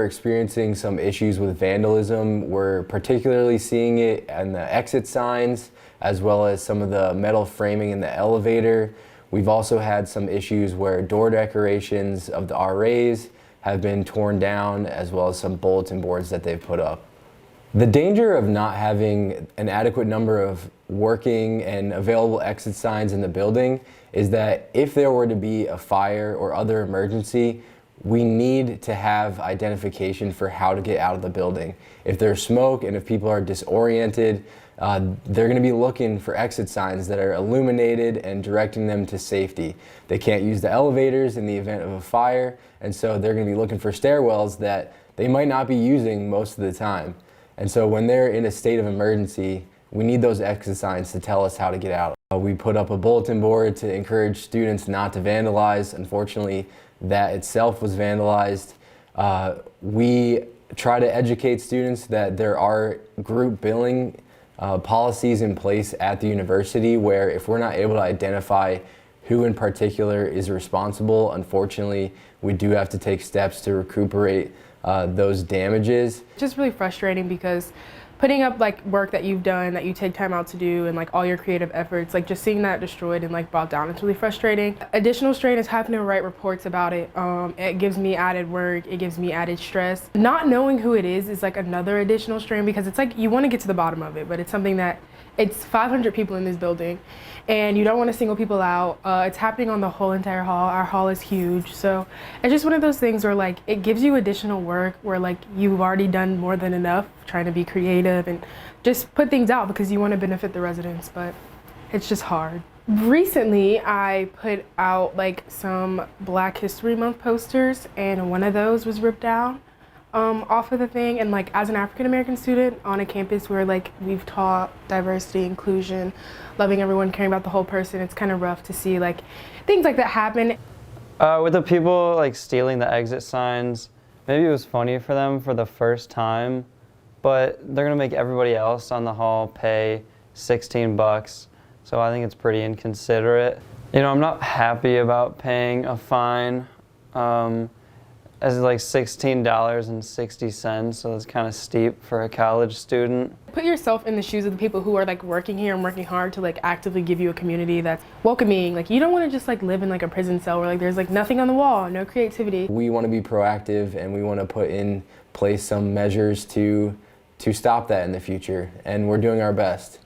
We're experiencing some issues with vandalism. We're particularly seeing it in the exit signs, as well as some of the metal framing in the elevator. We've also had some issues where door decorations of the RAs have been torn down, as well as some bulletin boards that they've put up. The danger of not having an adequate number of working and available exit signs in the building is that if there were to be a fire or other emergency, we need to have identification for how to get out of the building. If there's smoke and if people are disoriented, they're going to be looking for exit signs that are illuminated and directing them to safety. They can't use the elevators in the event of a fire, and so they're going to be looking for stairwells that they might not be using most of the time. And so when they're in a state of emergency, we need those exit signs to tell us how to get out. We put up a bulletin board to encourage students not to vandalize. Unfortunately, that itself was vandalized. We try to educate students that there are group billing policies in place at the university where if we're not able to identify who in particular is responsible, unfortunately, we do have to take steps to recuperate those damages. It's just really frustrating because putting up like work that you've done, that you take time out to do, and like all your creative efforts, like just seeing that destroyed and like brought down, it's really frustrating. Additional strain is having to write reports about it. It gives me added work, it gives me added stress. Not knowing who it is like another additional strain because it's like you want to get to the bottom of it, but it's something that it's 500 people in this building and you don't want to single people out. It's happening on the whole entire hall. Our hall is huge. So it's just one of those things where like it gives you additional work where like you've already done more than enough trying to be creative and just put things out because you want to benefit the residents, but it's just hard. Recently, I put out like some Black History Month posters and one of those was ripped down off of the thing. And like as an African American student on a campus where like we've taught diversity, inclusion, loving everyone, caring about the whole person, it's kind of rough to see like things like that happen. With the people like stealing the exit signs, maybe it was funny for them for the first time, but they're gonna make everybody else on the hall pay 16 bucks. So I think it's pretty inconsiderate. You know, I'm not happy about paying a fine. As like $16.60, so that's kind of steep for a college student. Put yourself in the shoes of the people who are like working here and working hard to like actively give you a community that's welcoming. Like you don't want to just like live in like a prison cell where like there's like nothing on the wall, no creativity. We want to be proactive and we want to put in place some measures to stop that in the future, and we're doing our best.